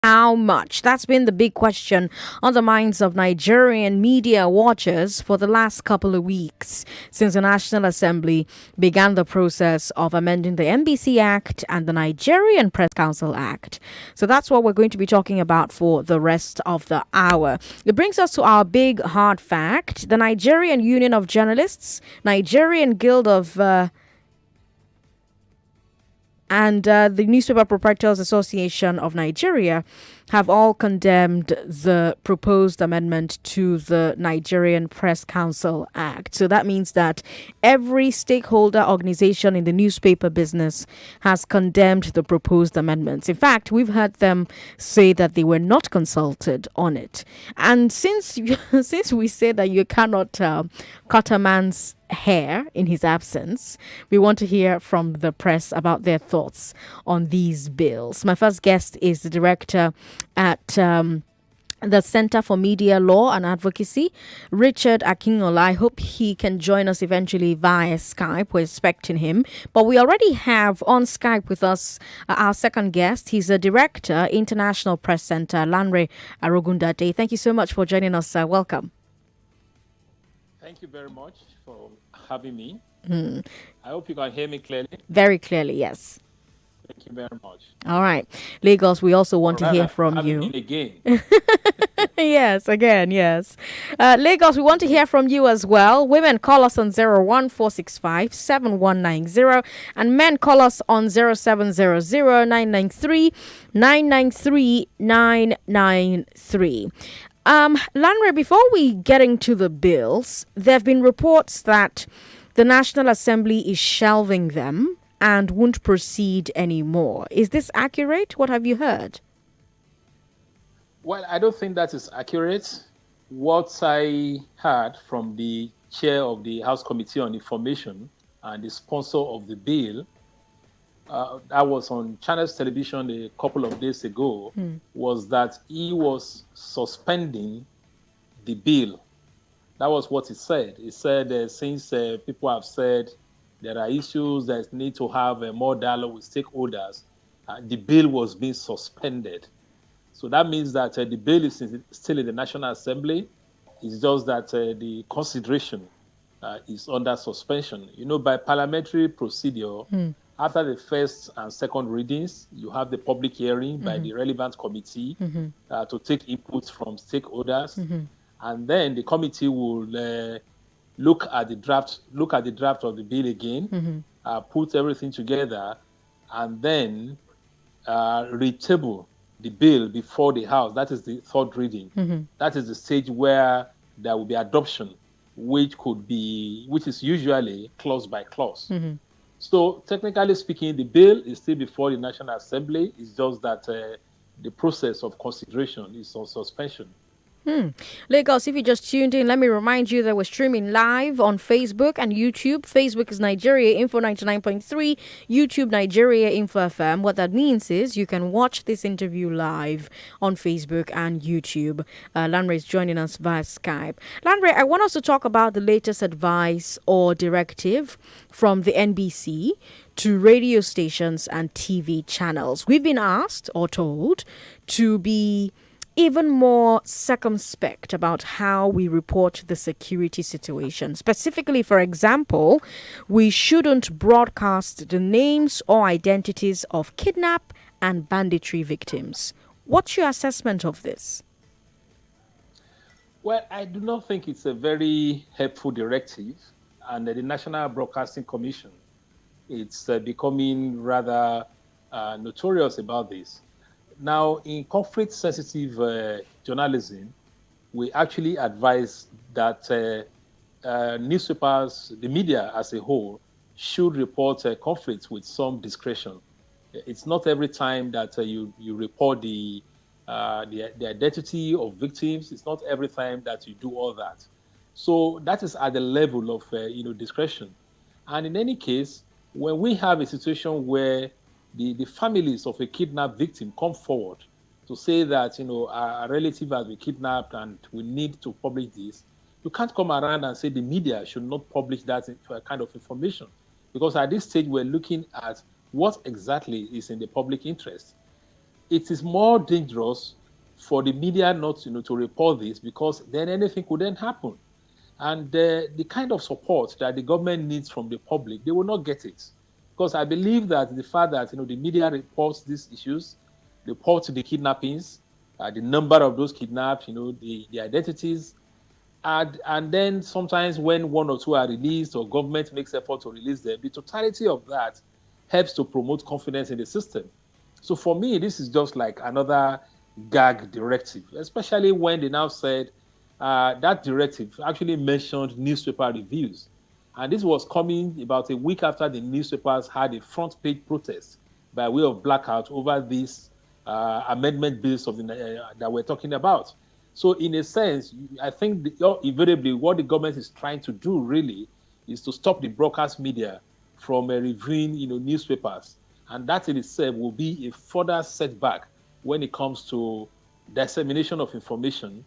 How much? That's been the big question on the minds of Nigerian media watchers for the last couple of weeks since the National Assembly began the process of amending the NBC Act and the Nigerian Press Council Act. So that's what we're going to be talking about for the rest of the hour. It brings us to our big hard fact. The Nigerian Union of Journalists, Nigerian Guild of and the Newspaper Proprietors Association of Nigeria have all condemned the proposed amendment to the Nigerian Press Council Act. So that means that every stakeholder organization in the newspaper business has condemned the proposed amendments. In fact, we've heard them say that they were not consulted on it. And since since we say that you cannot cut a man's hair in his absence, we want to hear from the press about their thoughts on these bills. My first guest is the director at the Center for Media Law and Advocacy, Richard Akinola. I hope he can join us eventually via Skype. We're expecting him. But we already have on Skype with us our second guest. He's a director, International Press Center, Lanre Arogundade. Thank you so much for joining us, sir. Welcome. Thank you very much for having me. I hope you can hear me clearly. Very clearly, yes. Thank you very much. All right. Lagos, we also want Or to hear rather, from having you. me again. Yes, again, yes. Lagos, we want to hear from you as well. Women, call us on 01465 7190, and men, call us on 0700 993 993 993. Lanre, before we get into the bills, there have been reports that the National Assembly is shelving them and won't proceed anymore. Is this accurate? What have you heard? Well, I don't think that is accurate. What I heard from the chair of the House Committee on Information and the sponsor of the bill, that was on Channels Television a couple of days ago, was that he was suspending the bill. That was what he said. He said since people have said there are issues that need to have more dialogue with stakeholders, the bill was being suspended. So that means that the bill is still in the National Assembly. It's just that the consideration is under suspension. You know, by parliamentary procedure, after the first and second readings, you have the public hearing by the relevant committee to take inputs from stakeholders, and then the committee will look at the draft of the bill again, put everything together, and then retable the bill before the House. That is the third reading. That is the stage where there will be adoption, which is usually clause by clause. So technically speaking, the bill is still before the National Assembly. It's just that the process of consideration is on suspension. Lagos, if you just tuned in, let me remind you that we're streaming live on Facebook and YouTube. Facebook is Nigeria Info 99.3, YouTube Nigeria Info FM. What that means is you can watch this interview live on Facebook and YouTube. Lanre is joining us via Skype. Lanre, I want us to talk about the latest advice or directive from the NBC to radio stations and TV channels. We've been asked or told to be even more circumspect about how we report the security situation. Specifically, for example, we shouldn't broadcast the names or identities of kidnap and banditry victims. What's your assessment of this? Well, I do not think it's a very helpful directive, and the National Broadcasting Commission, it's becoming rather notorious about this. Now, in conflict-sensitive journalism, we actually advise that newspapers, the media as a whole, should report conflicts with some discretion. It's not every time that you report the identity of victims. It's not every time that you do all that. So that is at the level of discretion. And in any case, when we have a situation where the families of a kidnapped victim come forward to say that our relative has been kidnapped and we need to publish this, you can't come around and say the media should not publish that kind of information, because at this stage we're looking at what exactly is in the public interest. it is more dangerous for the media not to report this, because then anything could then happen. And the kind of support that the government needs from the public, they will not get it. Because I believe that the fact that the media reports these issues, reports the kidnappings, the number of those kidnapped, the identities, and then sometimes when one or two are released or government makes effort to release them, the totality of that helps to promote confidence in the system. So for me, this is just like another gag directive, especially when they now said that directive actually mentioned newspaper reviews. And this was coming about a week after the newspapers had a front page protest by way of blackout over these amendment bills that we're talking about. So in a sense, I think invariably what the government is trying to do really is to stop the broadcast media from reviewing newspapers. And that in itself will be a further setback when it comes to dissemination of information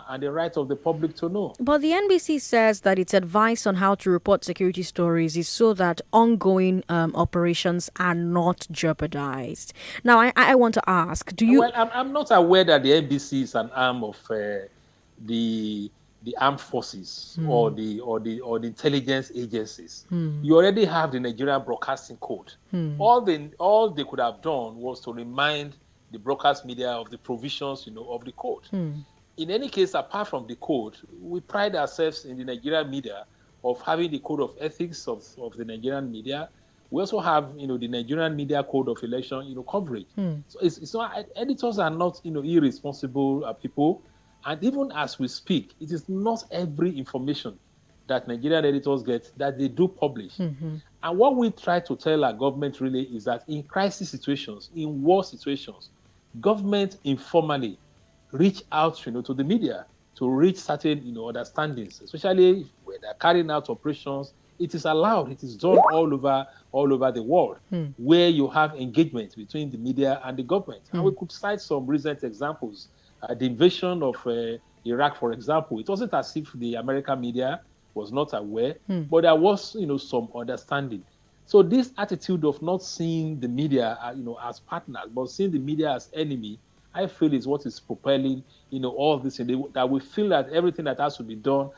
and the right of the public to know. But the NBC says that its advice on how to report security stories is so that ongoing operations are not jeopardized. Now, I want to ask, do you... Well, I'm not aware that the NBC is an arm of the armed forces or the intelligence agencies. You already have the Nigerian Broadcasting Code. All they could have done was to remind the broadcast media of the provisions of the code. In any case, apart from the code, we pride ourselves in the Nigerian media of having the code of ethics of the Nigerian media. We also have, the Nigerian Media Code of Election, coverage. So it's not, editors are not, irresponsible people. And even as we speak, it is not every information that Nigerian editors get that they do publish. And what we try to tell our government really is that in crisis situations, in war situations, government informally reach out, to the media to reach certain, understandings, especially when they're carrying out operations. It is allowed. It is done all over the world, where you have engagement between the media and the government. And we could cite some recent examples. The invasion of Iraq, for example, it wasn't as if the American media was not aware, but there was, some understanding. So this attitude of not seeing the media, as partners, but seeing the media as enemy, I feel is what is propelling, all this, that we feel that everything that has to be done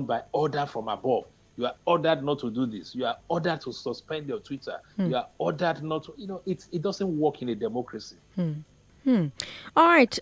by order from above. You are ordered not to do this. You are ordered to suspend your Twitter. You are ordered not to, it doesn't work in a democracy. All right.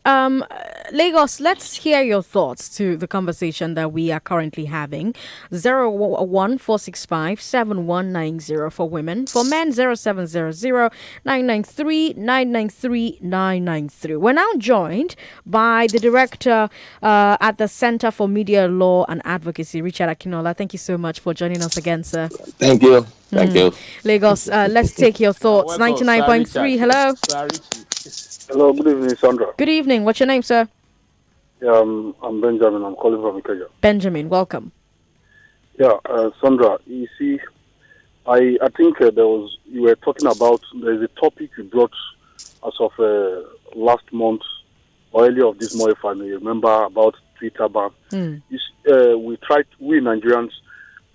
Lagos, let's hear your thoughts to the conversation that we are currently having. 014657190 for women. For men, 0700-993-993-993. We're now joined by the director at the Center for Media Law and Advocacy, Richard Akinola. Thank you so much for joining us again, sir. Thank you. Thank you. Lagos, let's take your thoughts. 99.3, hello. Hello, good evening, Sandra. Good evening. What's your name, sir? I'm Benjamin. I'm calling from Ikeja. Benjamin, welcome. Sandra, you see, I think you were talking about, there's a topic you brought as of last month, or earlier of this month, if I may remember, about Twitter ban. We Nigerians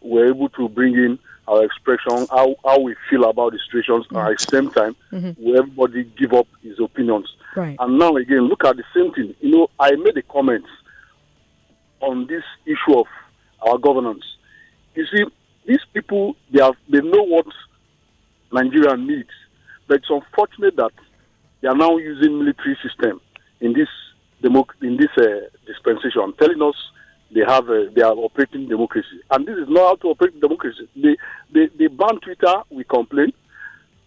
were able to bring in our expression, how we feel about the situations, and at the same time, where everybody give up his opinions. Right. And now again, look at the same thing. I made a comment on this issue of our governance. You see, these people, they know what Nigeria needs, but it's unfortunate that they are now using military system in this dispensation, telling us they are operating democracy, and this is not how to operate democracy. They ban Twitter, we complain,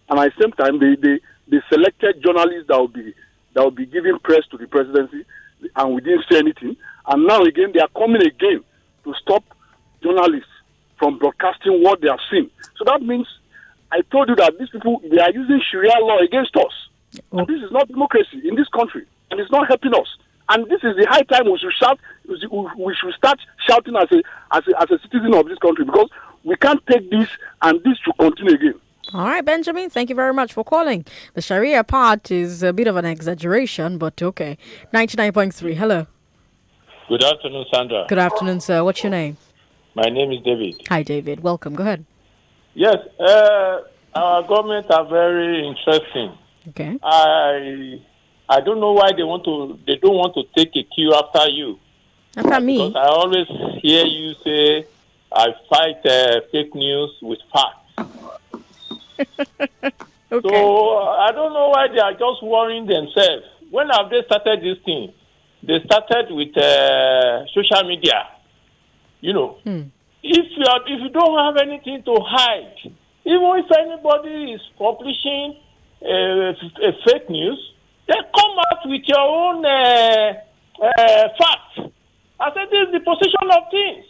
and at the same time they selected journalists that will be giving press to the presidency, and we didn't say anything. And now again they are coming again to stop journalists from broadcasting what they have seen. So that means I told you that these people, they are using Sharia law against us. And this is not democracy in this country, and it's not helping us. And this is the high time we should shout. We should start shouting as a citizen of this country, because we can't take this, and this should continue again. All right, Benjamin, thank you very much for calling. The Sharia part is a bit of an exaggeration, but okay. 99.3, hello. Good afternoon, Sandra. Good afternoon, sir. What's your name? My name is David. Hi, David. Welcome. Go ahead. Yes, our government are very interesting. Okay. I don't know why they don't want to take a cue after you. After Because me. I always hear you say, I fight fake news with facts. Okay. So I don't know why they are just worrying themselves. When have they started this thing? They started with social media. You know, if you don't have anything to hide, even if anybody is publishing a fake news, then come out with your own facts. I said this is the position of things,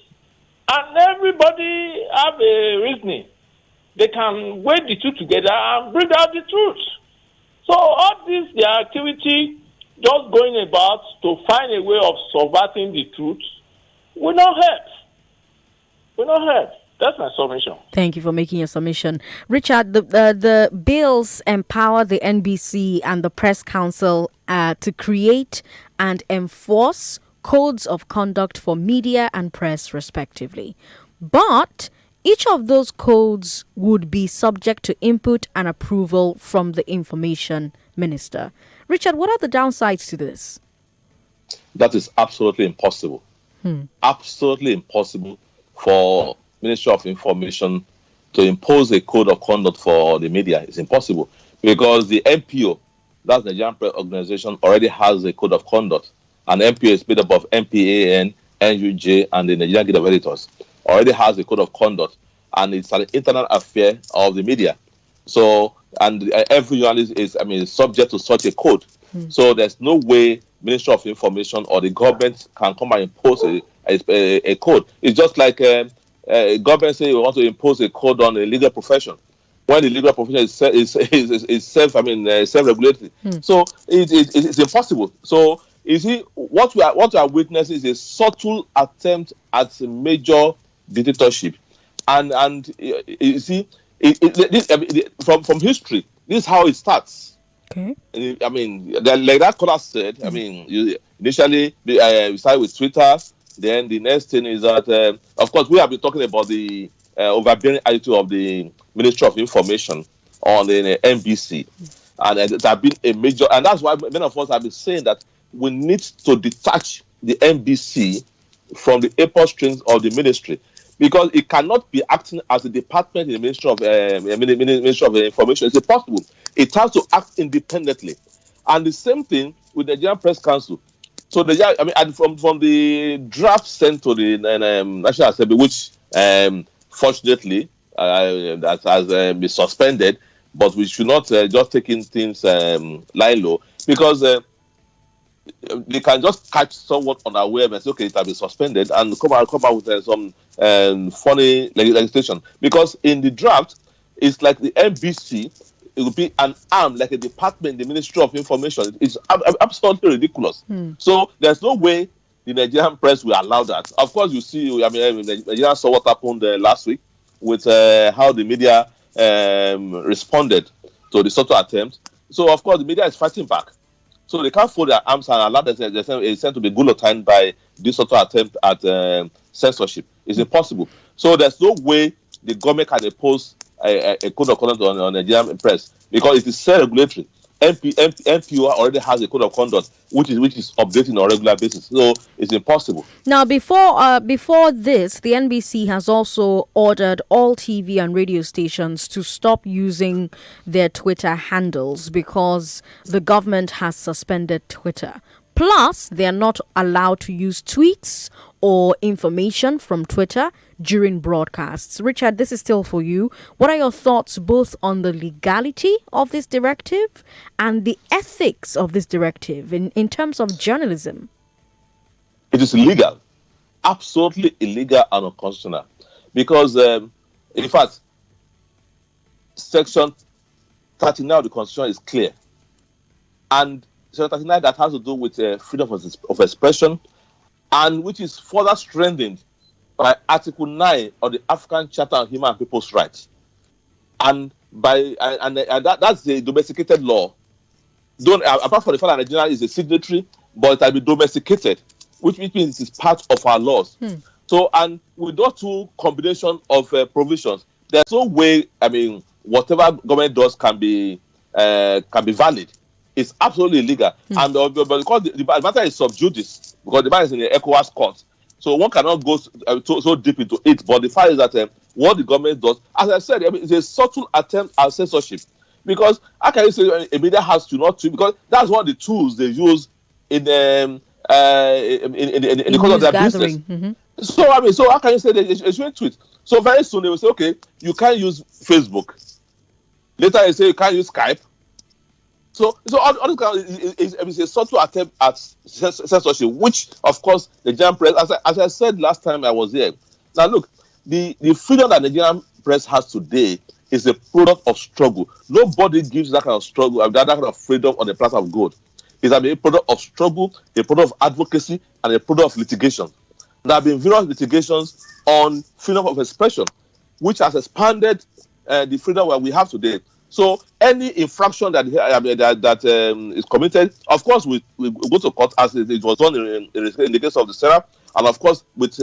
and everybody have a reasoning. They can weigh the two together and bring out the truth. So all this, their activity, just going about to find a way of subverting the truth, will not help. Will not help. That's my submission. Thank you for making your submission. Richard, the bills empower the NBC and the Press Council to create and enforce codes of conduct for media and press, respectively. But each of those codes would be subject to input and approval from the information minister. Richard, what are the downsides to this? That is absolutely impossible. Absolutely impossible for Ministry of Information to impose a code of conduct for the media. It's impossible because the NPO, that's the Nigerian Press Organization, already has a code of conduct. And NPO is made up of NPAN, NUJ, and the Nigerian Guild of Editors. Already has a code of conduct, and it's an internal affair of the media. So, and every journalist is, subject to such a code. So there's no way Ministry of Information or the government can come and impose a code. It's just like government say we want to impose a code on a legal profession when the legal profession is self-regulated. So it's impossible. So you see, what we are witnessing is a subtle attempt at a major dictatorship, and you see, from history, this is how it starts. Okay. Like that caller said, initially we started with Twitter. Then the next thing is that, of course, we have been talking about the overbearing attitude of the Ministry of Information on the NBC, and it has been a major, and that's why many of us have been saying that we need to detach the NBC from the apron strings of the ministry, because it cannot be acting as a department in the Ministry of Information. It's impossible. It has to act independently, and the same thing with the Nigerian Press Council. So and from the draft sent to the National Assembly, which fortunately that has been suspended, but we should not just taking things lie low, because they can just catch someone unaware and say, okay, it has been suspended, and come out with some funny legislation. Because in the draft, it's like the NBC, it would be an arm, like a department in the Ministry of Information. It's absolutely ridiculous. So there's no way the Nigerian press will allow that. Of course, you see, Nigeria saw what happened last week with how the media responded to the sort of attempt. So, of course, the media is fighting back. So they can't fold their arms and allow themselves to be guillotined by this sort of attempt at censorship. It's impossible. So there's no way the government can impose a code of conduct on Nigerian press, because it is self-regulatory. NPO already has a code of conduct which is updating on a regular basis, so it's impossible. Now, before this, the NBC has also ordered all TV and radio stations to stop using their Twitter handles because the government has suspended Twitter. Plus, they are not allowed to use tweets or information from Twitter during broadcasts. Richard, this is still for you. What are your thoughts both on the legality of this directive and the ethics of this directive in terms of journalism? It is illegal, absolutely illegal and unconstitutional, because in fact, Section 39 of the Constitution is clear, and Section 39 that has to do with freedom of expression, and which is further strengthened by Article 9 of the African Charter on Human and People's Rights, and that's the domesticated law. Apart from the fact that Nigeria is a signatory, but it has been domesticated, which means it is part of our laws. So, and with those two combination of provisions, there's no way, whatever government does can be can be valid. It's absolutely illegal. And because the matter is sub judice, because the matter is in the ECOWAS court, so one cannot go so deep into it. But the fact is that what the government does, as I said, I mean, it's a subtle attempt at censorship. Because how can you say a media has to not tweet? Because that's one of the tools they use in the course of their business. So I mean, so how can you say they shouldn't tweet? So very soon they will say, okay, you can't use Facebook. Later they say you can't use Skype. So all this is a subtle attempt at censorship, which of course the Nigerian press, as I said last time I was here. Now look, the freedom that the Nigerian press has today is a product of struggle. Nobody gives that kind of struggle, that kind of freedom on the platter of gold. It's a product of struggle, a product of advocacy, and a product of litigation. There have been various litigations on freedom of expression, which has expanded the freedom that we have today. So any infraction that is committed, of course, we go to court as it was done in the case of the Sarah, and of course with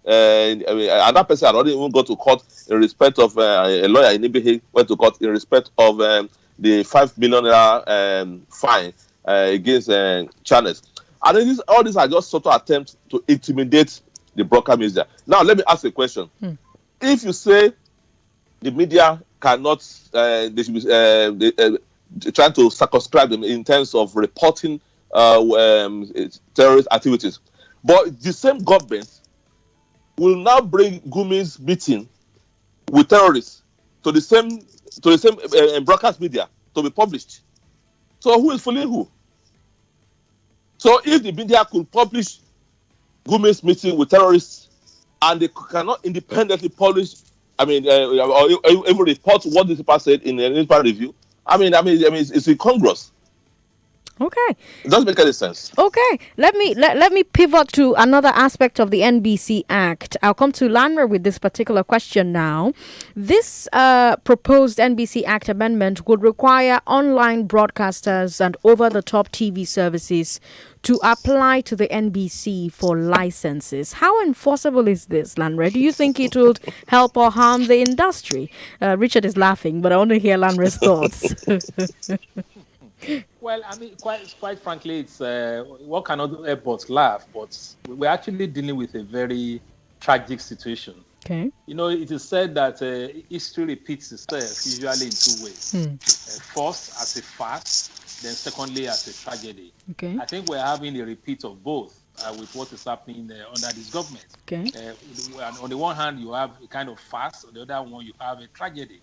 another person had already even go to court in respect of a lawyer in Ibihig went to court in respect of the 5 million fine against channels. And all these are just sort of attempts to intimidate the broadcast media. Now, let me ask a question. If you say the media cannot, they should be trying to circumscribe them in terms of reporting terrorist activities, but the same government will now bring Gumi's meeting with terrorists to the same broadcast media to be published. So who is fooling who? So if the media could publish Gumi's meeting with terrorists and they cannot independently publish, or even report what the paper said in a newspaper review, it's incongruous. Okay. It doesn't make any sense. Okay. Let me pivot to another aspect of the NBC Act. I'll come to Lanra with this particular question now. This proposed NBC Act amendment would require online broadcasters and over-the-top TV services to apply to the NBC for licenses. How enforceable is this, Lanra? Do you think it would help or harm the industry? Richard is laughing, but I want to hear Lanra's thoughts. Well, I mean, quite frankly, it's what cannot help but laugh, but we're actually dealing with a very tragic situation. Okay. You know, it is said that history repeats itself usually in two ways. First, as a farce, then secondly, as a tragedy. Okay. I think we're having a repeat of both with what is happening under this government. Okay. On the one hand, you have a kind of farce. On the other one, you have a tragedy.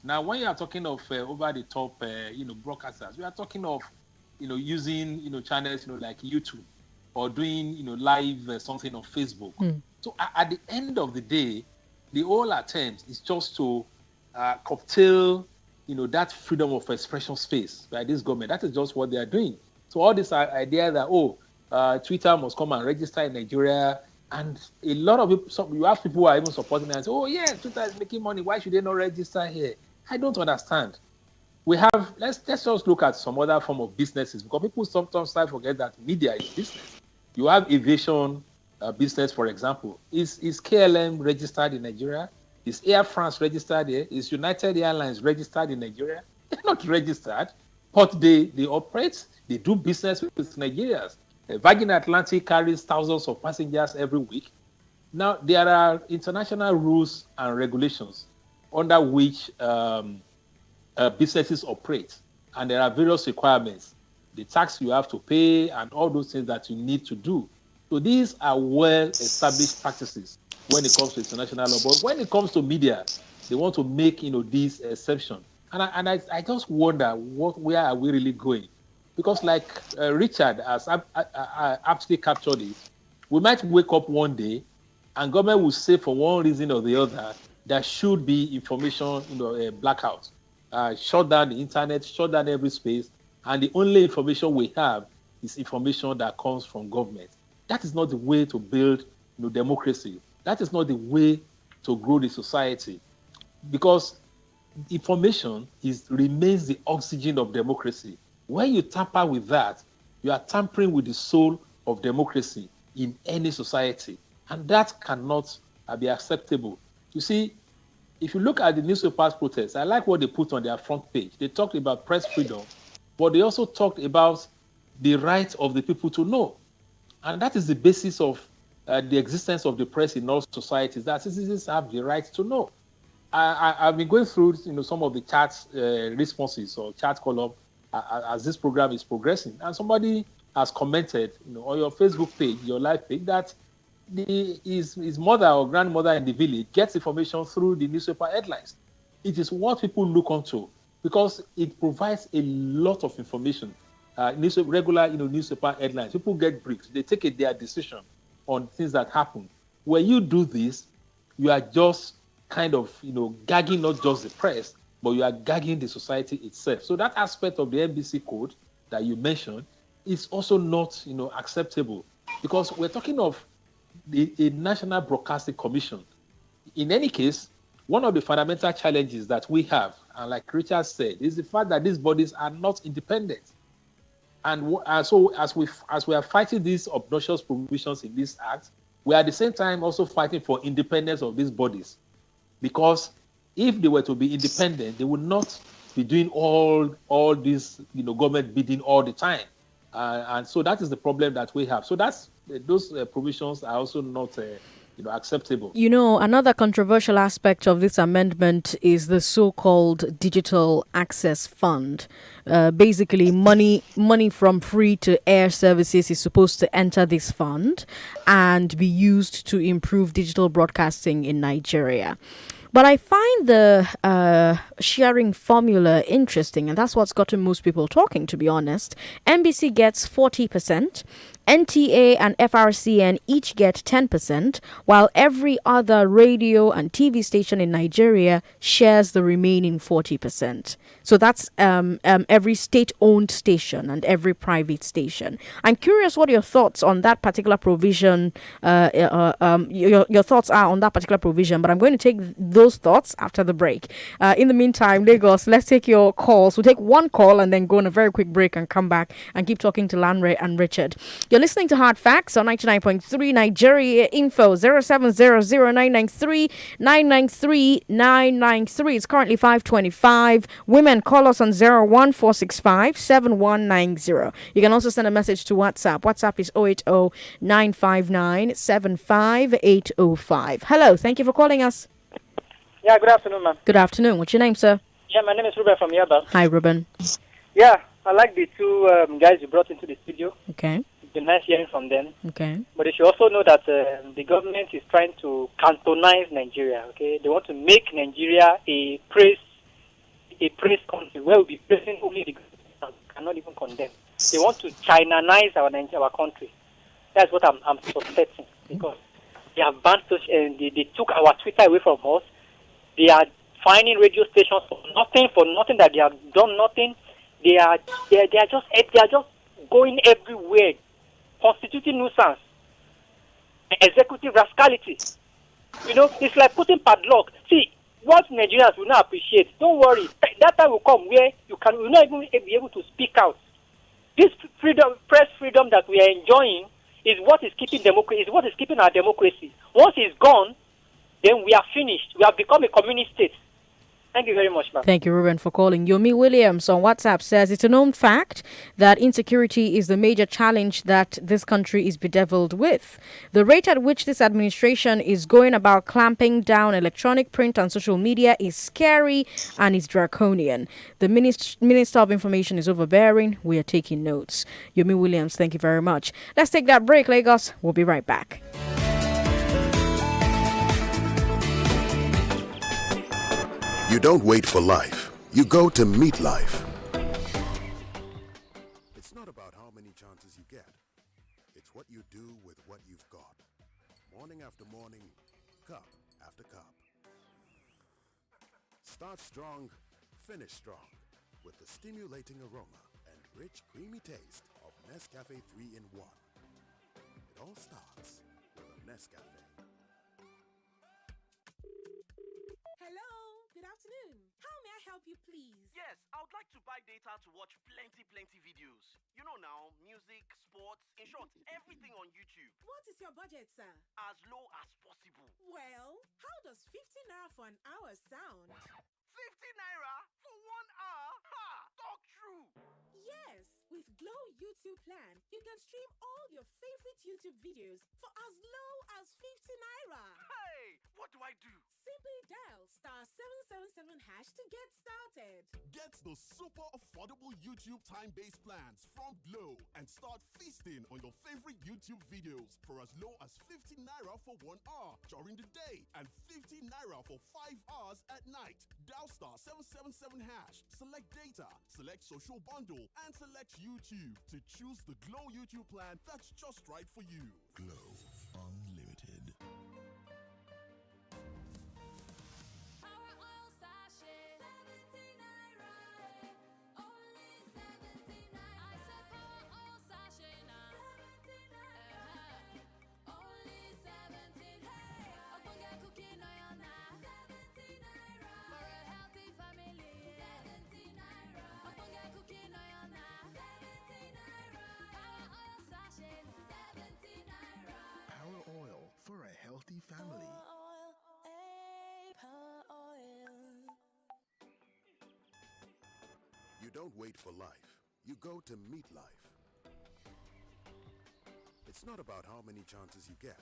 Now, when you are talking of over-the-top, broadcasters, we are talking of, using, channels, like YouTube, or doing, live something on Facebook. So at the end of the day, the whole attempt is just to curtail, that freedom of expression space by this government. That is just what they are doing. So all this idea that Twitter must come and register in Nigeria, and a lot of people, you have people who are even supporting it and say, oh yeah, Twitter is making money. Why should they not register here? I don't understand. We have, let's just look at some other form of businesses, because people sometimes forget that media is business. You have aviation business, for example. Is KLM registered in Nigeria? Is Air France registered here? Is United Airlines registered in Nigeria? They're not registered, but they operate, they do business with Nigerians. Virgin Atlantic carries thousands of passengers every week. Now, there are international rules and regulations under which businesses operate, and there are various requirements, the tax you have to pay, and all those things that you need to do. So these are well-established practices when it comes to international law. But when it comes to media, they want to make this exception, and I just wonder where are we really going? Because like Richard has aptly captured it, we might wake up one day, and government will say for one reason or the other, there should be information, blackout. Shut down the internet, shut down every space, and the only information we have is information that comes from government. That is not the way to build democracy. That is not the way to grow the society, because information remains the oxygen of democracy. When you tamper with that, you are tampering with the soul of democracy in any society, and that cannot be acceptable. You see, if you look at the newspapers protests, I like what they put on their front page. They talked about press freedom, but they also talked about the right of the people to know. And that is the basis of the existence of the press in all societies, that citizens have the right to know. I've been going through some of the chat responses or chat column as this program is progressing, and somebody has commented on your Facebook page, your live page, that his mother or grandmother in the village gets information through the newspaper headlines. It is what people look onto because it provides a lot of information. Regular newspaper headlines, people get briefs, they take their decision on things that happen. When you do this, you are just kind of gagging not just the press, but you are gagging the society itself. So that aspect of the NBC code that you mentioned is also not acceptable, because we're talking of a National Broadcasting Commission. In any case, one of the fundamental challenges that we have, and like Richard said, is the fact that these bodies are not independent. And so as we are fighting these obnoxious provisions in this act, we are at the same time also fighting for independence of these bodies. Because if they were to be independent, they would not be doing all this government bidding all the time. And so that is the problem that we have. So those provisions are also not acceptable. Another controversial aspect of this amendment is the so-called Digital Access Fund. Basically, money from free to air services is supposed to enter this fund and be used to improve digital broadcasting in Nigeria. But I find the sharing formula interesting, and that's what's gotten most people talking, to be honest. NBC gets 40%. NTA and FRCN each get 10%, while every other radio and TV station in Nigeria shares the remaining 40%. So that's every state-owned station and every private station. I'm curious what your thoughts on that particular provision, your thoughts are on that particular provision, but I'm going to take those thoughts after the break. In the meantime, Lagos, let's take your calls. We'll take one call and then go on a very quick break and come back and keep talking to Lanre and Richard. You're listening to Hard Facts on 99.3 Nigeria Info 0700-993-993. It's currently 5:25. Women, call us on 01465-7190. You can also send a message to WhatsApp. WhatsApp is 080-959-75805. Hello, thank you for calling us. Yeah, good afternoon, ma'am. Good afternoon. What's your name, sir? Yeah, my name is Ruben from Yaba. Hi, Ruben. Yeah, I like the two guys you brought into the studio. Okay. It's been nice hearing from them. Okay. But you should also know that the government is trying to cantonize Nigeria, okay? They want to make Nigeria a praise country where we'll be praising only the government, cannot even condemn. They want to Chinanize our country. That's what I'm suspecting, because they have banned they took our Twitter away from us. They are finding radio stations for nothing that they have done nothing. They are just going everywhere, constituting nuisance, executive rascality. It's like putting padlock. See, what Nigerians will not appreciate, don't worry, that time will come where you will not even be able to speak out. This press freedom that we are enjoying is what is keeping democracy, is what is keeping our democracy. Once it's gone, then we are finished. We have become a communist state. Thank you very much, ma'am. Thank you, Ruben, for calling. Yomi Williams on WhatsApp says it's a known fact that insecurity is the major challenge that this country is bedeviled with. The rate at which this administration is going about clamping down electronic, print and social media is scary and is draconian. The Minister of Information is overbearing. We are taking notes. Yomi Williams, thank you very much. Let's take that break, Lagos. We'll be right back. You don't wait for life. You go to meet life. It's not about how many chances you get. It's what you do with what you've got. Morning after morning, cup after cup. Start strong, finish strong with the stimulating aroma and rich, creamy taste of Nescafe 3-in-1. It all starts with a Nescafe. Hello, good afternoon. How may I help you, please? Yes, I would like to buy data to watch plenty videos. You know now, music, sports, in short, everything on YouTube. What is your budget, sir? As low as possible. Well, how does 50 naira for an hour sound? 50 naira for 1 hour? Ha! Talk true! Yes, with Glow YouTube plan, you can stream all your favorite YouTube videos for as low as 50 naira. Hey, what do I do? Simply dial *777# to get started. Get the super affordable YouTube time-based plans from Glow and start feasting on your favorite YouTube videos for as low as 50 naira for 1 hour during the day and 50 naira for 5 hours at night. Dial *777#, select data, select social bundle, and select YouTube to choose the Glow YouTube plan that's just right for you. Glow Unlimited. For a healthy family. You don't wait for life. You go to meet life. It's not about how many chances you get.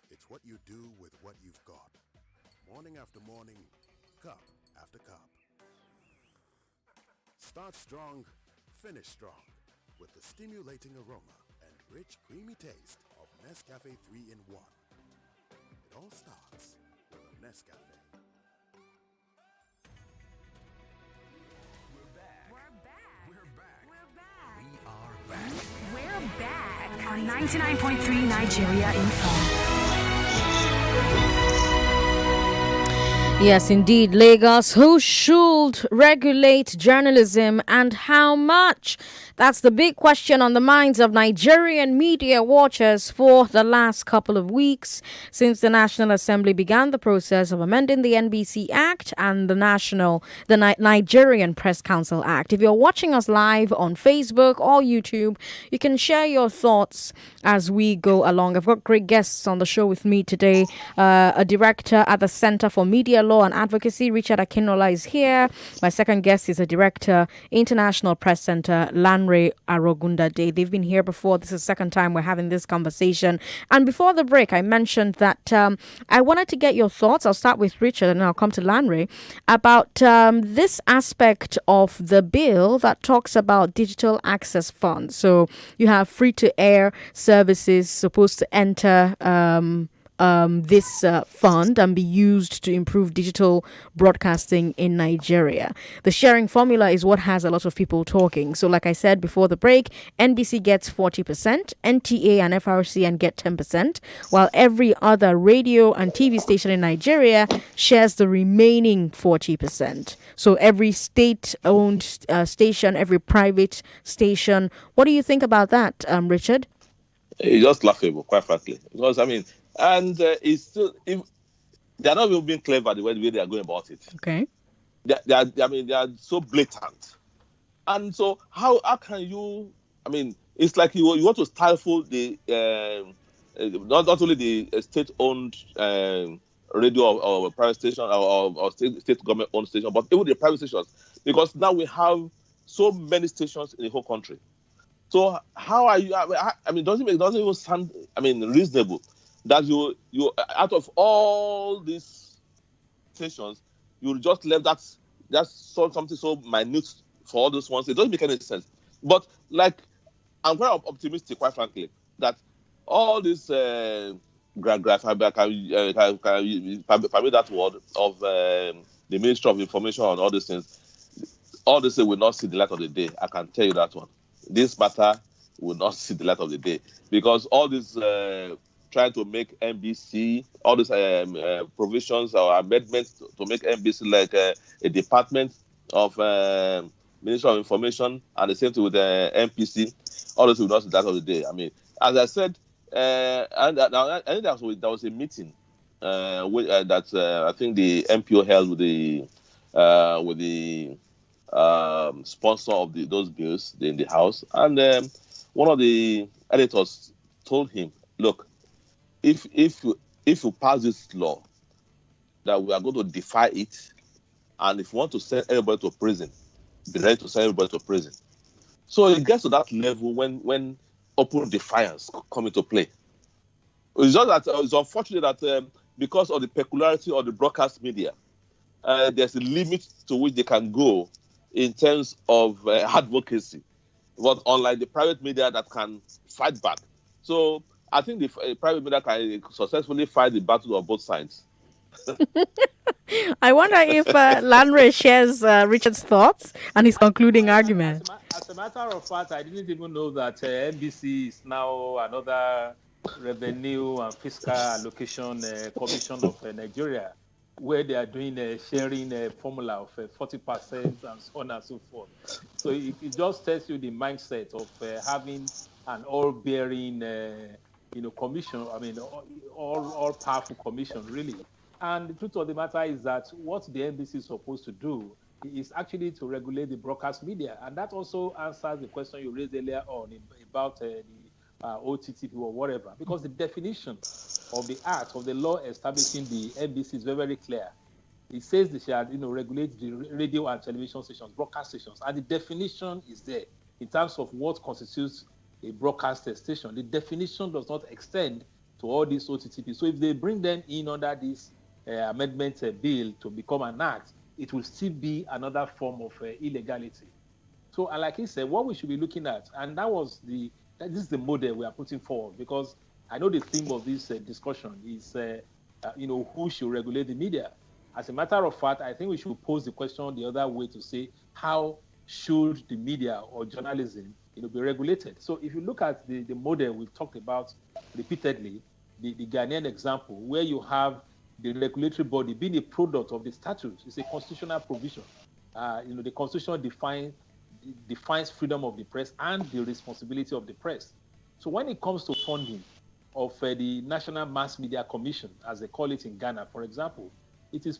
It's what you do with what you've got. Morning after morning, cup after cup. Start strong, finish strong with the stimulating aroma and rich, creamy taste of Nescafe 3-in-1. It all starts with a Nescafe. We're back. We're back on 99.3 Nigeria Info. Yes, indeed, Lagos. Who should regulate journalism and how much? That's the big question on the minds of Nigerian media watchers for the last couple of weeks since the National Assembly began the process of amending the NBC Act and the Nigerian Press Council Act. If you're watching us live on Facebook or YouTube, you can share your thoughts as we go along. I've got great guests on the show with me today. A director at the Center for Media Law and Advocacy, Richard Akinola, is here. My second guest is a director, International Press Center, Lanre Arogundade. They've been here before. This is the second time we're having this conversation. And before the break, I mentioned that I wanted to get your thoughts. I'll start with Richard and I'll come to Lanre about this aspect of the bill that talks about digital access funds. So you have free-to-air services supposed to enter this fund and be used to improve digital broadcasting in Nigeria. The sharing formula is what has a lot of people talking. So like I said before the break, NBC gets 40%, NTA and FRCN get 10%, while every other radio and TV station in Nigeria shares the remaining 40%. So every state-owned station, every private station. What do you think about that, Richard? It's just laughable, quite frankly. Because, I mean, and it's still, they're not even being clever the way they are going about it. Okay. They are so blatant. And so how can you, I mean, it's like you want to stifle the, not only the state-owned radio or private station or state government-owned station, but even the private stations. Because now we have so many stations in the whole country. So how are you, I mean, doesn't even sound, I mean, reasonable that you out of all these stations, you just left that's something so minute for all those ones. It doesn't make any sense. But like, I'm very optimistic, quite frankly, that all this permit that word of the Ministry of Information and all these things, all this will not see the light of the day. I can tell you that one. This matter will not see the light of the day because all this trying to make NBC, all these provisions or amendments to make NBC like a department of Ministry of Information and the same thing with the MPC, all this will not see the light of the day. I mean, as I said, I think there was a meeting that I think the MPO held with the with the sponsor of those bills in the House, and one of the editors told him, "Look, if you pass this law, that we are going to defy it, and if you want to send everybody to prison, be ready to send everybody to prison." So it gets to that level when open defiance come into play. It's just that it's unfortunate that because of the peculiarity of the broadcast media, there's a limit to which they can go in terms of advocacy. But unlike the private media that can fight back. So I think the private media can successfully fight the battle of both sides. I wonder if Lanre shares Richard's thoughts and his concluding argument. As a matter of fact, I didn't even know that NBC is now another revenue and fiscal allocation commission of Nigeria, where they are doing a sharing formula of 40% and so on and so forth. So it just tells you the mindset of having an all-bearing, commission. I mean, all-powerful commission, really. And the truth of the matter is that what the NBC is supposed to do is actually to regulate the broadcast media. And that also answers the question you raised earlier on about the OTT or whatever, because the definition of the act, of the law establishing the NBC is very, very clear. It says they shall, regulate the radio and television stations, broadcast stations, and the definition is there in terms of what constitutes a broadcast station. The definition does not extend to all these OTTP. So if they bring them in under this amendment bill to become an act, it will still be another form of illegality. So, like he said, what we should be looking at, and this is the model we are putting forward, because I know the theme of this discussion is, who should regulate the media. As a matter of fact, I think we should pose the question the other way to say, how should the media or journalism, be regulated? So, if you look at the model we've talked about repeatedly, the Ghanaian example, where you have the regulatory body being a product of the statute, it's a constitutional provision. The Constitution defines freedom of the press and the responsibility of the press. So when it comes to funding of the National Mass Media Commission, as they call it in Ghana, for example, it is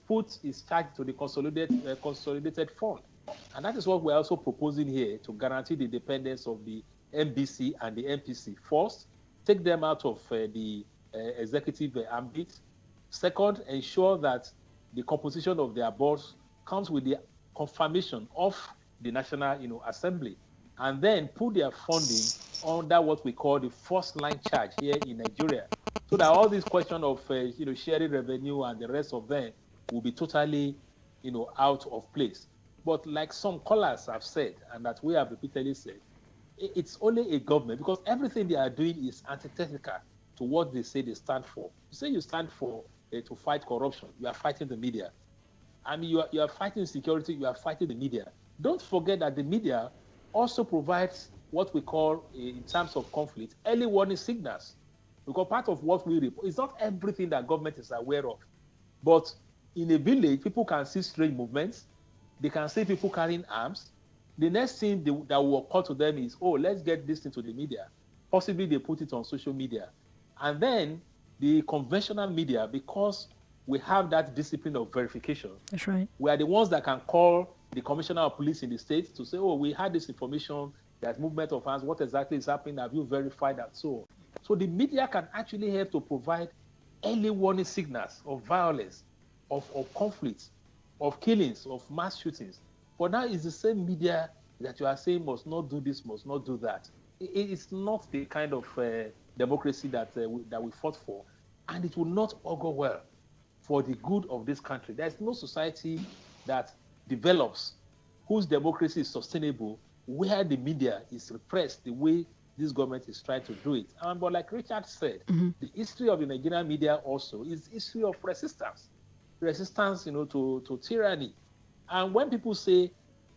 charged to the consolidated fund. And that is what we're also proposing here, to guarantee the independence of the MBC and the MPC. First, take them out of the executive ambit. Second, ensure that the composition of their boards comes with the confirmation of the National Assembly, and then put their funding under what we call the first line charge here in Nigeria, so that all these questions of sharing revenue and the rest of them will be totally out of place. But like some callers have said, and that we have repeatedly said, it's only a government, because everything they are doing is antithetical to what they say they stand for. You say you stand for to fight corruption, you are fighting the media. And you are fighting security, you are fighting the media. Don't forget that the media also provides what we call, in terms of conflict, early warning signals. Because part of what we report, it's not everything that government is aware of. But in a village, people can see strange movements. They can see people carrying arms. The next thing that will occur to them is, let's get this into the media. Possibly they put it on social media. And then the conventional media, because we have that discipline of verification. That's right. We are the ones that can call the commissioner of police in the state to say, we had this information, there's movement of hands, what exactly is happening, have you verified that? So the media can actually help to provide early warning signals of violence, of conflicts, of killings, of mass shootings. But now it's the same media that you are saying must not do this, must not do that. It's not the kind of democracy that we fought for, and it will not augur well for the good of this country. There's no society that develops whose democracy is sustainable where the media is repressed the way this government is trying to do it. But like Richard said, the history of the Nigerian media also is history of resistance to tyranny. And when people say,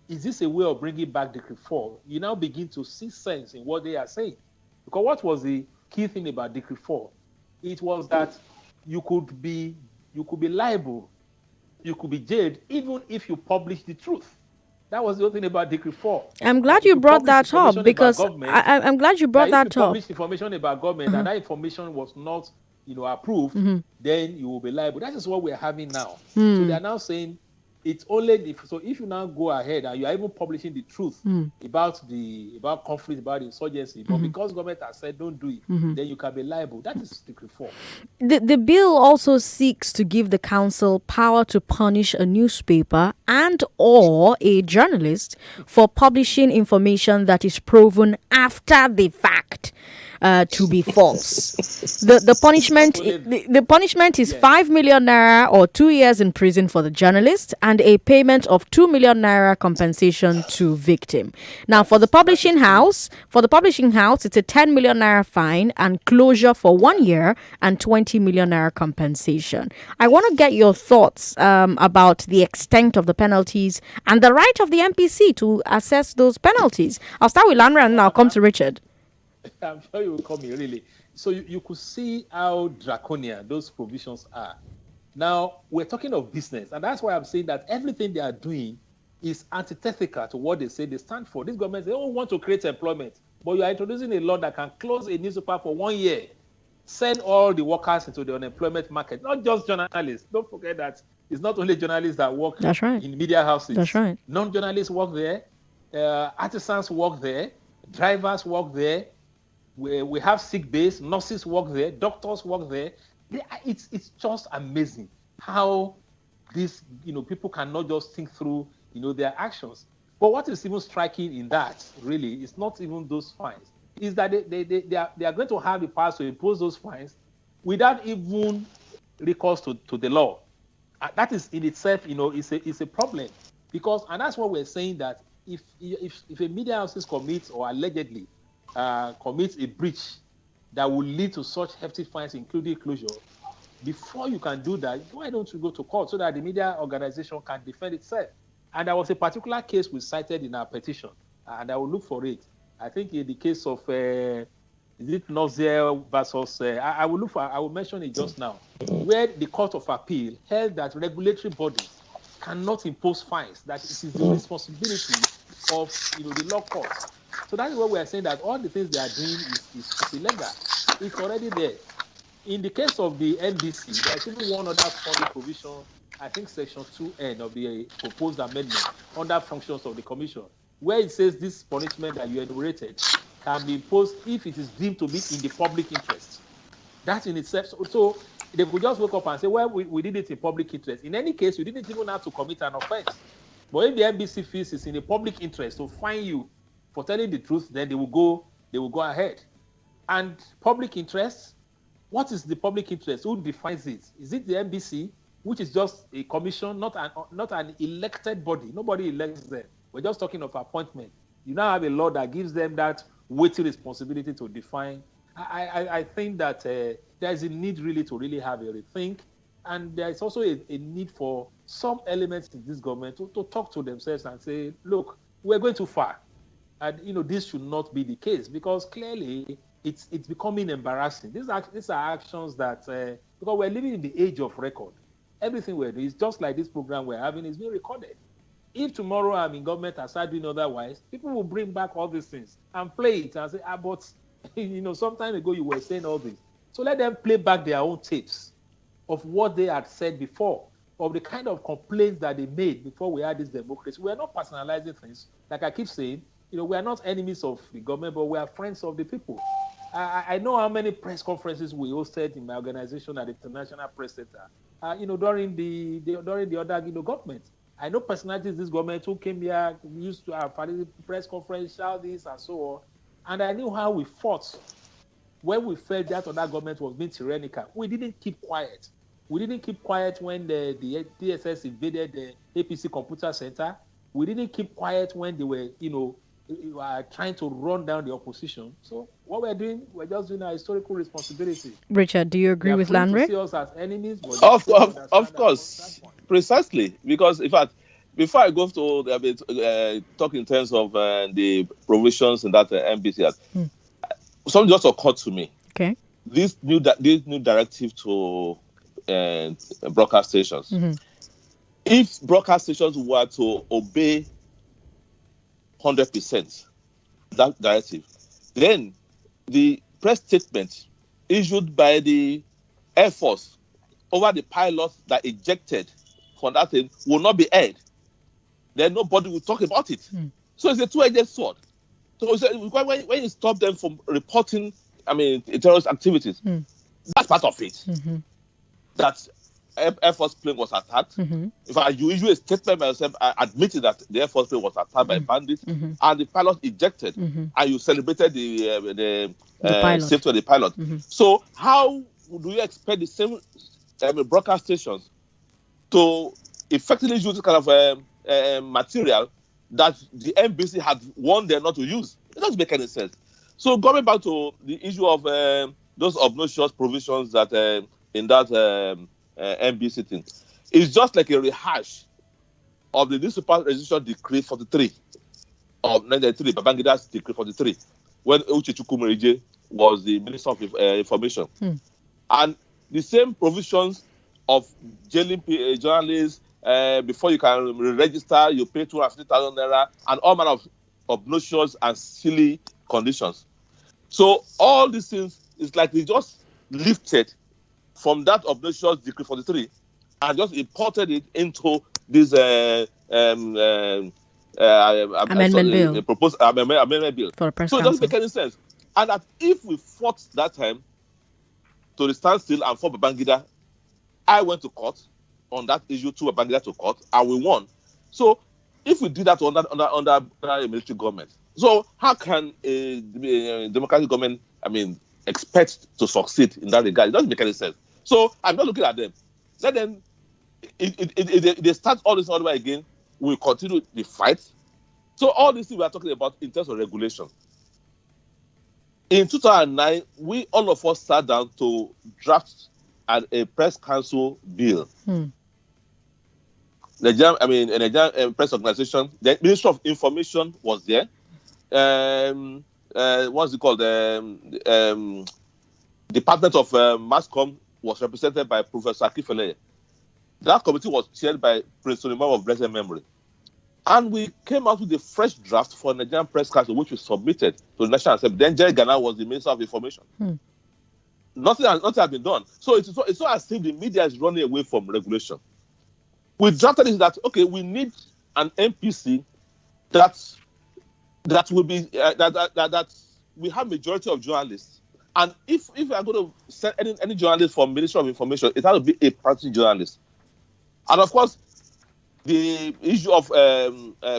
is this a way of bringing back Decree 4, you now begin to see sense in what they are saying. Because what was the key thing about Decree 4? It was that you could be liable, you could be jailed, even if you publish the truth. That was the other thing about Decree 4. I'm glad you brought that up, because I'm glad you brought that up. If you publish information about government and that information was not approved, then you will be liable. That is what we're having now. So they are now saying It's only if you now go ahead and you are even publishing the truth about conflict, about insurgency, but because government has said don't do it, then you can be liable. That is strict reform. The bill also seeks to give the council power to punish a newspaper and or a journalist for publishing information that is proven after the fact to be false. The punishment is 5 million naira or 2 years in prison for the journalist and a payment of 2 million naira compensation to victim. Now for the publishing house, it's a 10 million naira fine and closure for 1 year and 20 million naira compensation. I want to get your thoughts about the extent of the penalties and the right of the MPC to assess those penalties. I'll start with Lanre and then I'll come to Richard. I'm sure you will come here, really. So you could see how draconian those provisions are. Now, we're talking of business, and that's why I'm saying that everything they are doing is antithetical to what they say they stand for. This government, they all want to create employment, but you are introducing a law that can close a newspaper for 1 year, send all the workers into the unemployment market, not just journalists. Don't forget that it's not only journalists that work in media houses. That's right. Non-journalists work there, artisans work there, drivers work there. We have sick bays, nurses work there, doctors work there. It's just amazing how these people cannot just think through their actions. But what is even striking in that really is not even those fines. Is that they are going to have the power to impose those fines without even recourse to the law. That is in itself is a problem, because that's what we're saying, that if a media house commits or allegedly commits a breach that will lead to such hefty fines, including closure, before you can do that, why don't you go to court so that the media organization can defend itself? And there was a particular case we cited in our petition, and I will look for it. I think in the case of is it Noziel versus I will mention it just now, where the Court of Appeal held that regulatory bodies cannot impose fines, that it is the responsibility of the law courts. So that is what we are saying, that all the things they are doing is illegal. It's already there. In the case of the NBC, there's even one other funding provision, I think Section 2N of the proposed amendment under functions of the Commission, where it says this punishment that you enumerated can be imposed if it is deemed to be in the public interest. That in itself, so they could just wake up and say, well, we did it in public interest. In any case, you didn't even have to commit an offense. But if the NBC feels it's in the public interest to fine you for telling the truth, then they will go ahead. And public interest, what is the public interest? Who defines it? Is it the NBC, which is just a commission, not an elected body? Nobody elects them. We're just talking of appointment. You now have a law that gives them that weighty responsibility to define. I think that there's a need really to really have a rethink, and there's also a need for some elements in this government to talk to themselves and say, look, we're going too far. And this should not be the case, because clearly it's becoming embarrassing. These are actions that because we're living in the age of record. Everything we're doing is just like this program we're having is being recorded. If tomorrow I'm in government and start doing otherwise, people will bring back all these things and play it and say, but some time ago you were saying all this. So let them play back their own tapes of what they had said before, of the kind of complaints that they made before we had this democracy. We are not personalizing things. Like I keep saying, we are not enemies of the government, but we are friends of the people. I know how many press conferences we hosted in my organization at the International Press Center, during the other government. I know personalities in this government who came here, used to have a press conference, shout this and so on. And I knew how we fought when we felt that other government was being tyrannical. We didn't keep quiet. We didn't keep quiet when the DSS invaded the APC Computer Center. We didn't keep quiet when they were, trying to run down the opposition. So what we're doing, we're just doing our historical responsibility. Richard, do you agree with Lanre? See us as enemies, but of course, precisely. Because in fact, before I go to talk in terms of the provisions in that NBC Act, something just occurred to me. Okay. This new directive to broadcast stations. Mm-hmm. If broadcast stations were to obey 100% that directive, then the press statement issued by the Air Force over the pilots that ejected for that thing will not be aired. Then nobody will talk about it. So it's a two-edged sword. So when you stop them from reporting, terrorist activities, that's part of it. That Air Force plane was attacked. If I issue a statement myself, I admitted that the Air Force plane was attacked by bandits and the pilot ejected, and you celebrated the safety of the pilot. So how do you expect the same broadcast stations to effectively use this kind of material that the NBC had warned them not to use? It doesn't make any sense. So going back to the issue of those obnoxious provisions that in that NBC thing, it's just like a rehash of the Newspaper Registration Decree 43 of 1993, Babangida's Decree 43, when Uche Chukwumerije was the Minister of Information. And the same provisions of jailing journalists, before you can register, you pay 250,000 naira, and all manner of obnoxious and silly conditions. So all these things, it's like they just lifted from that obnoxious Decree 43 and just imported it into this amendment bill. Proposed amendment bill. For the press so it council. doesn't make any sense. And that if we fought that time to the standstill and for Babangida, I went to court on that issue to Babangida to court, and we won. So if we did that under a military government, so how can a democratic government, expect to succeed in that regard? It doesn't make any sense. So I'm not looking at them. Let them, they start all this all over again. We continue the fight. So all these things we are talking about in terms of regulation. In 2009, we all of us sat down to draft a press council bill. The Nigerian Press Organization, the Ministry of Information was there. What's it called? Department of Masscom was represented by Professor Akifele. That committee was chaired by Prince Solomon of blessed memory. And we came out with a fresh draft for Nigerian Press Council, which we submitted to the National Assembly. Then Jerry Ghana was the Minister of Information. Nothing has been done. So it's not as if the media is running away from regulation. We drafted it that, okay, we need an NPC that will be that we have majority of journalists. And if we are going to send any journalist from Ministry of Information, it has to be a party journalist. And of course, the issue of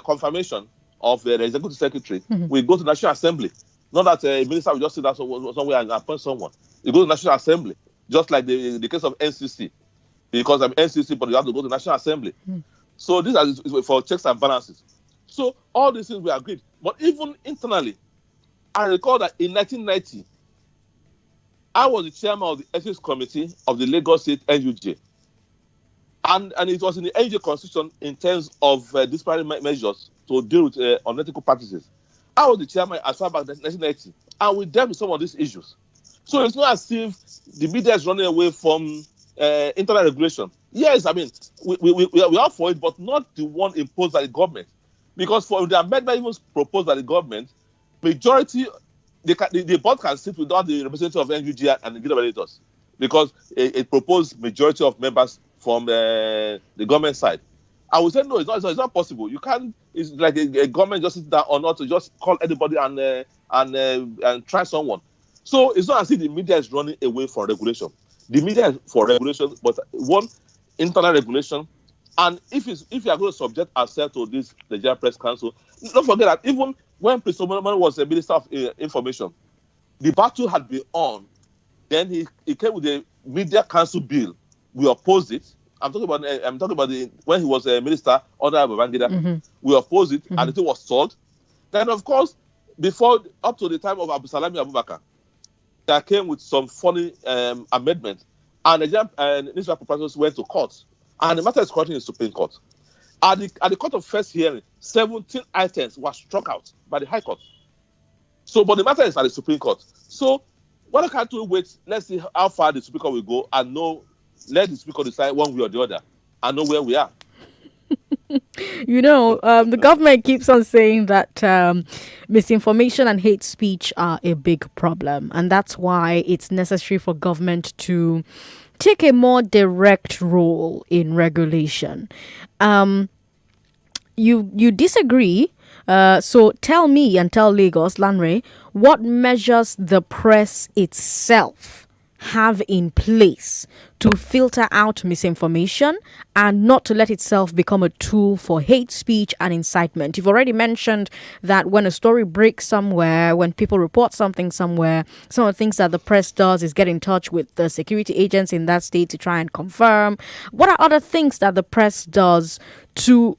confirmation of the executive secretary, we go to National Assembly. Not that a minister will just sit down somewhere and appoint someone. You go to National Assembly, just like the case of NCC. Because I'm NCC, but you have to go to National Assembly. So these are for checks and balances. So all these things we agreed. But even internally, I recall that in 1990, I was the chairman of the Ethics Committee of the Lagos State NUJ. And it was in the NUJ Constitution in terms of disciplinary measures to deal with unethical practices. I was the chairman as far back as 1990, and we dealt with some of these issues. So it's not as if the media is running away from internal regulation. Yes, we are for it, but not the one imposed by the government. Because for the amendment even proposed by the government, majority, the board can sit without the representative of NUG and the Guild of Editors, because it proposed majority of members from the government side. I would say no, it's not possible. You can't. It's like a government just sit down or not to just call anybody and try someone. So it's not as if the media is running away from regulation. The media is for regulation, but one internal regulation. And if you are going to subject ourselves to this Nigerian Press Council, don't forget that even when Prince Solomon was the Minister of Information, the battle had been on. Then he came with the Media Council Bill. We opposed it. I'm talking about when he was a minister under Babangida. We opposed it, and the thing was solved. Then, of course, up to the time of Salami Abubakar, that came with some funny amendments, and the newspaper proprietors went to court, and the matter is currently in the Supreme Court. At the court of first hearing, 17 items were struck out by the High Court. So, but the matter is at the Supreme Court. So, why can't we wait? Let's see how far the Supreme Court will go, and let the Supreme Court decide one way or the other, and know where we are. The government keeps on saying that misinformation and hate speech are a big problem, and that's why it's necessary for government to take a more direct role in regulation. Um, you disagree? So tell me and tell Lagos, Lanre, what measures the press itself have in place to filter out misinformation and not to let itself become a tool for hate speech and incitement. You've already mentioned that when a story breaks somewhere, when people report something somewhere, some of the things that the press does is get in touch with the security agents in that state to try and confirm. What are other things that the press does to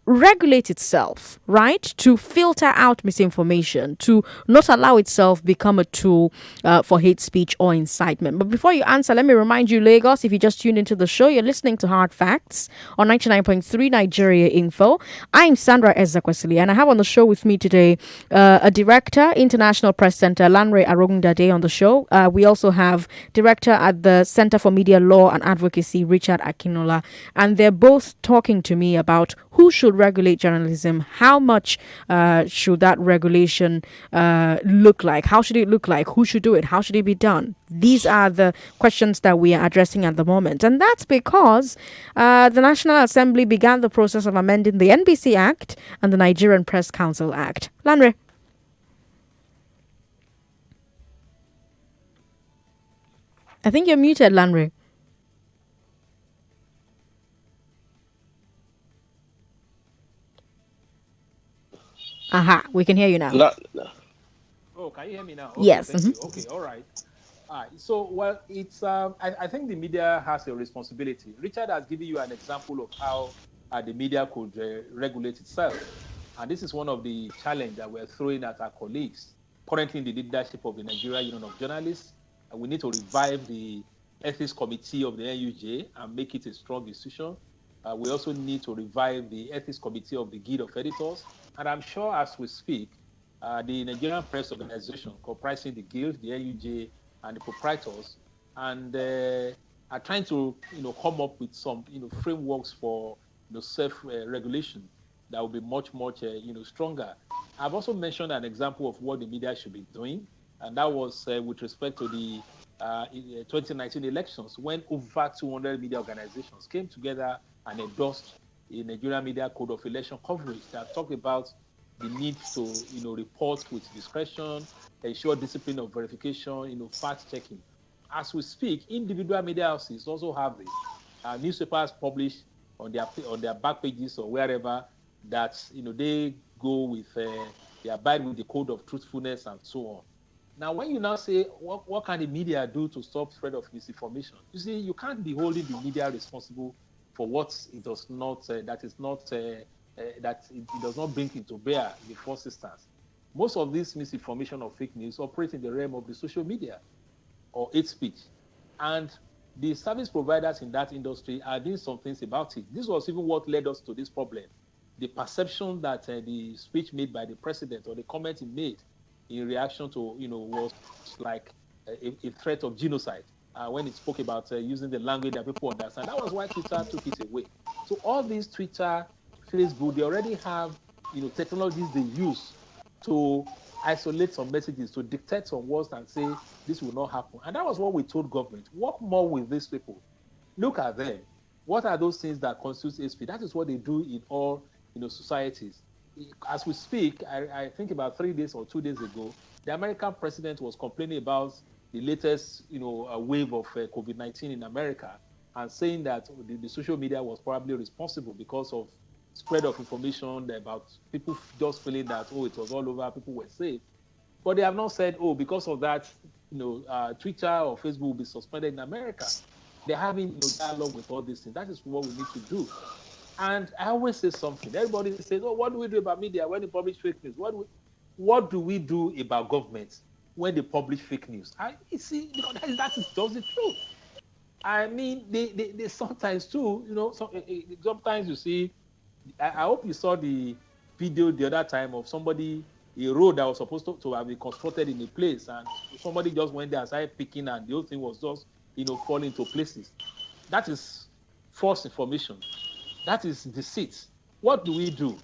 regulate itself, right? To filter out misinformation, to not allow itself become a tool for hate speech or incitement. But before you answer, let me remind you, Lagos, if you just tuned into the show, you're listening to Hard Facts on 99.3 Nigeria Info. I'm Sandra Ezekwesili, and I have on the show with me today a director, International Press Center, Lanre Arogundade, on the show. We also have director at the Center for Media Law and Advocacy, Richard Akinola, and they're both talking to me about who should regulate journalism, how much should that regulation look like, how should it look like, who should do it, how should it be done. These are the questions that we are addressing at the moment, and that's because the National Assembly began the process of amending the NBC Act and the Nigerian Press Council Act. Lanre. I think you're muted, Lanre. Aha, we can hear you now. Oh, can you hear me now? Okay, Yes. thank you. Okay, all right. So, well, it's I think the media has a responsibility. Richard has given you an example of how the media could regulate itself. And this is one of the challenges that we're throwing at our colleagues currently in the leadership of the Nigerian Union of Journalists. We need to revive the Ethics Committee of the NUJ and make it a strong institution. We also need to revive the Ethics Committee of the Guild of Editors. And I'm sure as we speak, the Nigerian Press Organization, comprising the Guild, the NUJ, and the Proprietors, and are trying to, come up with some, frameworks for, self-regulation that will be much, stronger. I've also mentioned an example of what the media should be doing, and that was with respect to the 2019 elections, when over 200 media organizations came together and endorsed a Nigerian Media Code of Election coverage that talked about the need to, report with discretion, ensure discipline of verification, fact checking. As we speak, individual media houses also have this. Newspapers publish on their back pages or wherever that they go with they abide with the code of truthfulness and so on. Now, when you now say what can the media do to stop spread of misinformation, you see, you can't be holding the media responsible for what it does not that it does not bring into bear in the first instance. Most of this misinformation or fake news operate in the realm of the social media or hate speech. And the service providers in that industry are doing some things about it. This was even what led us to this problem. The perception that the speech made by the president or the comment he made in reaction to, was like a threat of genocide when he spoke about using the language that people understand. That was why Twitter took it away. So all these Twitter, Facebook, they already have, technologies they use to isolate some messages, to dictate some words and say this will not happen. And that was what we told government. Work more with these people. Look at them. What are those things that constitute hate speech? That is what they do in all, societies. As we speak, I think about 3 days or 2 days ago, the American president was complaining about the latest, wave of COVID-19 in America, and saying that the social media was probably responsible because of spread of information about people just feeling that, it was all over, people were safe. But they have not said, because of that, Twitter or Facebook will be suspended in America. They're having dialogue with all these things. That is what we need to do. And I always say something. Everybody says, what do we do about media when they publish fake news? What do we do about government when they publish fake news? You see, that is just the truth. I mean, they sometimes too, sometimes you see, I hope you saw the video the other time of somebody, a road that was supposed to have been constructed in a place, and somebody just went there and started picking, and the whole thing was just, falling into places. That is false information. That is deceit. what do we do?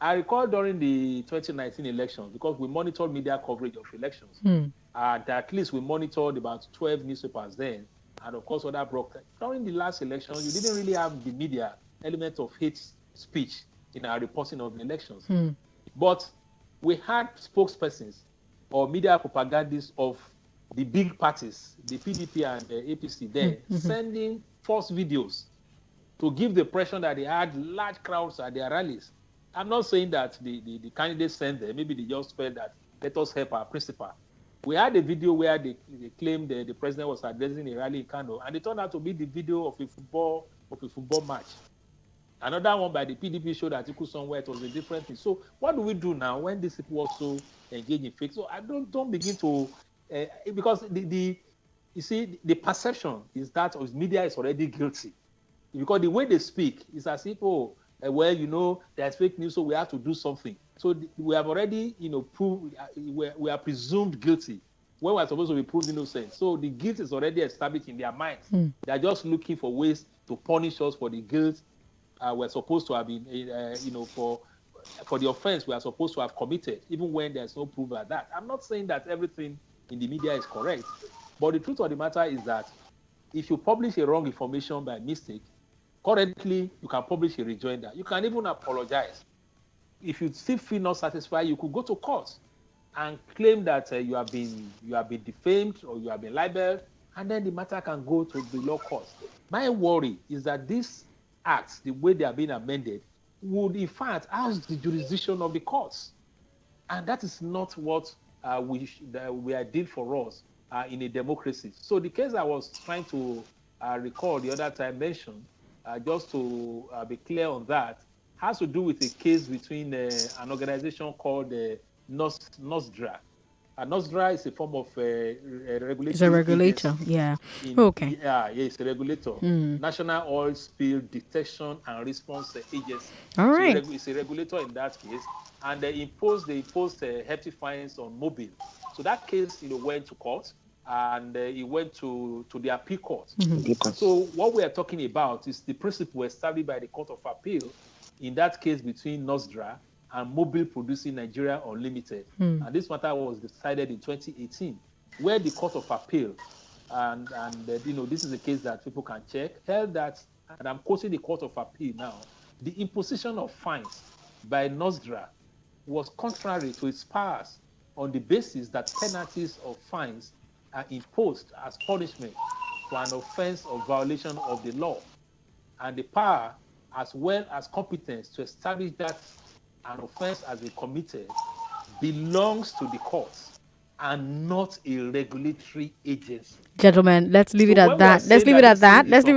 I recall during the 2019 elections, because we monitored media coverage of elections, and at least we monitored about 12 newspapers then, and of course other broadcasts. During the last election, you didn't really have the media element of hate speech in our reporting of the elections. But we had spokespersons or media propagandists of the big parties, the PDP and the APC there, sending false videos to give the impression that they had large crowds at their rallies. I'm not saying that the candidates sent them. Maybe they just felt that let us help our principal. We had a video where they claimed the president was addressing a rally in Kano, and it turned out to be the video of a football match. Another one by the PDP showed article somewhere, it was a different thing. So what do we do now when these people also engage in fake? So I don't begin to because you see the perception is that media is already guilty, because the way they speak is as if well, there's fake news, so we have to do something. So we have already proved we are presumed guilty when we're supposed to be proved innocent. So the guilt is already established in their minds. They're just looking for ways to punish us for the guilt we're supposed to have been, for the offense we are supposed to have committed, even when there's no proof of that. I'm not saying that everything in the media is correct, but the truth of the matter is that if you publish a wrong information by mistake, currently you can publish a rejoinder. You can even apologize. If you still feel not satisfied, you could go to court and claim that you have been defamed or you have been libeled, and then the matter can go to the law court. My worry is that these acts, the way they are being amended, would in fact house the jurisdiction of the courts, and that is not what we are did for us in a democracy. So the case I was trying to recall the other time mentioned, just to be clear on that, has to do with a case between an organization called NOSDRA. NOSDRA is a form of regulatory. It's a regulator, yeah. Okay. Yeah, it's a regulator. National Oil Spill Detection and Response Agency. All right. It's a regulator in that case, and they imposed hefty fines on Mobil. So that case, went to court, and it went to the appeal court. So what we are talking about is the principle established by the Court of Appeal in that case between NOSDRA and Mobil Producing Nigeria Unlimited. And this matter was decided in 2018, where the Court of Appeal, and this is a case that people can check, held that, and I'm quoting the Court of Appeal now, the imposition of fines by NOSDRA was contrary to its powers on the basis that penalties or fines are imposed as punishment for an offense or violation of the law, and the power as well as competence to establish that an offense has been committed belongs to the courts and not a regulatory agency. Gentlemen, let's leave it at that. Let's leave it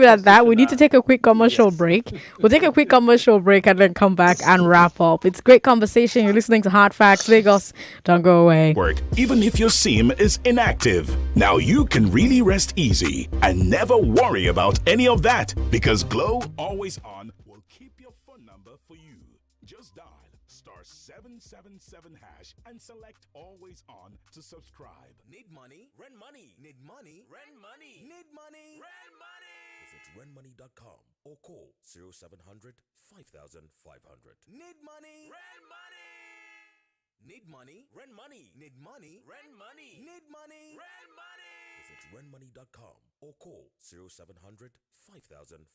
at that. We need to take a quick commercial break. We'll take a quick commercial break and then come back and wrap up. It's great conversation. You're listening to Hard Facts Lagos. Don't go away. Work, even if your SIM is inactive. Now you can really rest easy and never worry about any of that, because Glow Always On will keep your phone number for you. Just dial *777# and select Always On to subscribe. Need money? Rent money. Need money? Rent money. Need money? Rent money. Visit rentmoney.com or call 0700 5500. Need money? Rent money. Need money? Rent money. Need money? Rent money. Need money? Rent money. Visit rentmoney.com or call 0700 5500.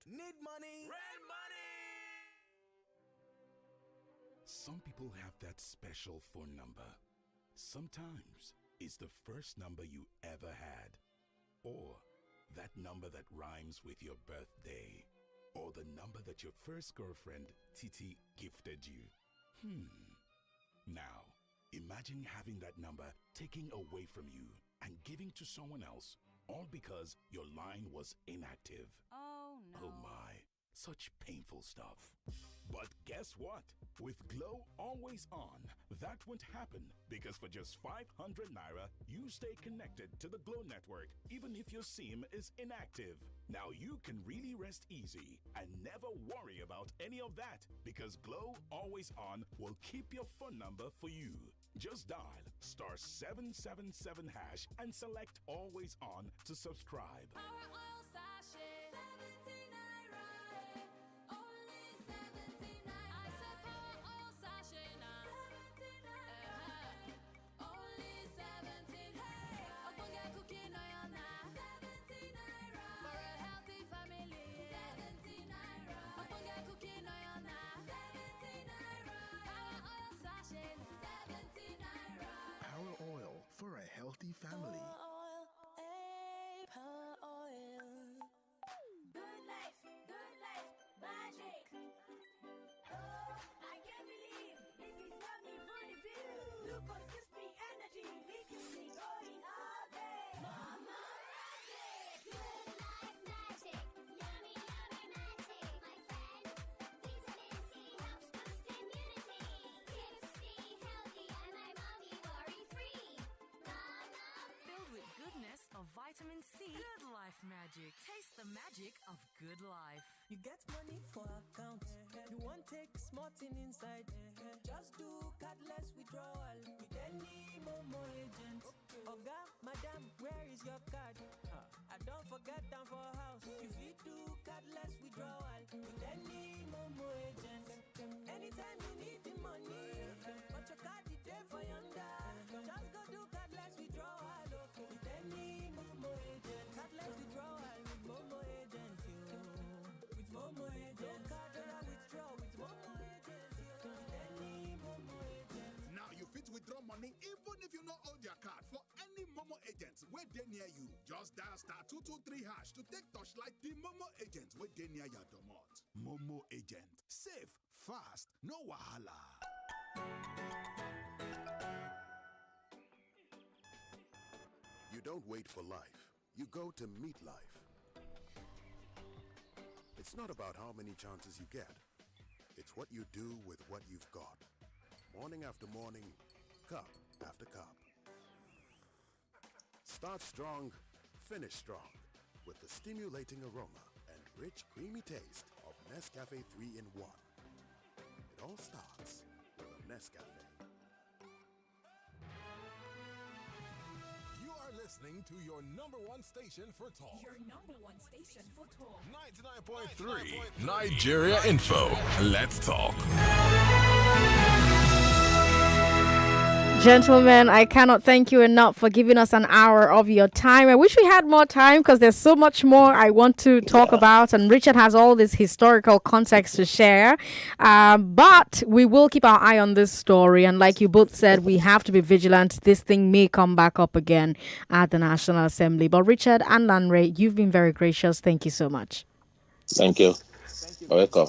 Need money? Rent money. Some people have that special phone number. Sometimes it's the first number you ever had, or that number that rhymes with your birthday, or the number that your first girlfriend, Titi, gifted you. Now, imagine having that number taken away from you and giving to someone else, all because your line was inactive. Oh no. Oh my, such painful stuff. But guess what? With Glow Always On, that won't happen, because for just 500 naira, you stay connected to the Glow network even if your SIM is inactive. Now you can really rest easy and never worry about any of that, because Glow Always On will keep your phone number for you. Just dial *777# and select Always On to subscribe. Our oil sachet, 70 naira, only 70 family. Good life, magic. Oh, I can't believe this is what we want to do. Glucose gives me energy, it keeps me going all day. Mama magic. Good life magic. Yummy, yummy magic. My friend, vitamin C helps boost immunity. Keeps me healthy and my mommy worry-free. Mama Filled with goodness of vitamin C. Good Life Magic. Taste the magic of good life. You get money for account. You want take smart thing inside. Just do cardless withdrawal with any Momo agent. Oga, madam, where is your card? I don't forget them for house. You fit do cardless withdrawal with any Momo agent. Anytime you need the money, but your card is there for yonder. Just go do cardless withdrawal with any Momo agent. Cardless withdrawal with Momo agent. With Momo agent. No card or withdraw with Momo agent. With any Momo agent. Now you fit withdraw money even if you not hold your card for any Momo agents where they near you. Just dial *223# to take touchlight the Momo agent where they near your domot. Momo agent. Safe, fast, no wahala. You don't wait for life. You go to meet life. It's not about how many chances you get. It's what you do with what you've got. Morning after morning, cup after cup. Start strong, finish strong with the stimulating aroma and rich, creamy taste of Nescafe 3-in-1. It all starts with a Nescafe. You are listening to your number one station for talk. Your number one station for talk. 99.3 Nigeria Info. Let's talk. Gentlemen, I cannot thank you enough for giving us an hour of your time. I wish we had more time because there's so much more I want to talk about, and Richard has all this historical context to share. But we will keep our eye on this story, and like you both said, we have to be vigilant. This thing may come back up again at the National Assembly. But Richard and Lanre, you've been very gracious. Thank you so much. Thank you. Welcome.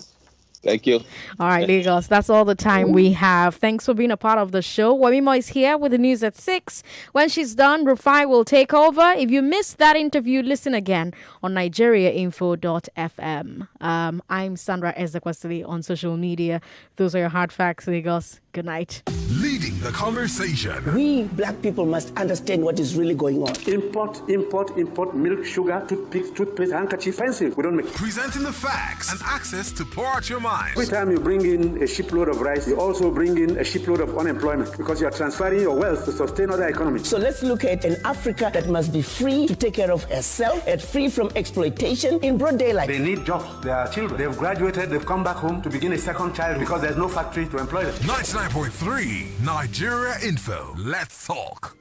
Thank you. All right, Lagos, that's all the time we have. Thanks for being a part of the show. Wamimo is here with the news at 6. When she's done, Rufai will take over. If you missed that interview, listen again on nigeriainfo.fm. I'm Sandra Ezekwesili on social media. Those are your hard facts, Lagos. Good night. Leading the conversation. We black people must understand what is really going on. Import, milk, sugar, toothpaste, handkerchief, pencil. We don't make. Presenting the facts and access to pour out your mind. Every time you bring in a shipload of rice, you also bring in a shipload of unemployment because you are transferring your wealth to sustain other economies. So let's look at an Africa that must be free to take care of herself and free from exploitation in broad daylight. They need jobs. They are children. They've graduated. They've come back home to begin a second child because there's no factory to employ them. 99.3 Nigeria Info. Let's talk.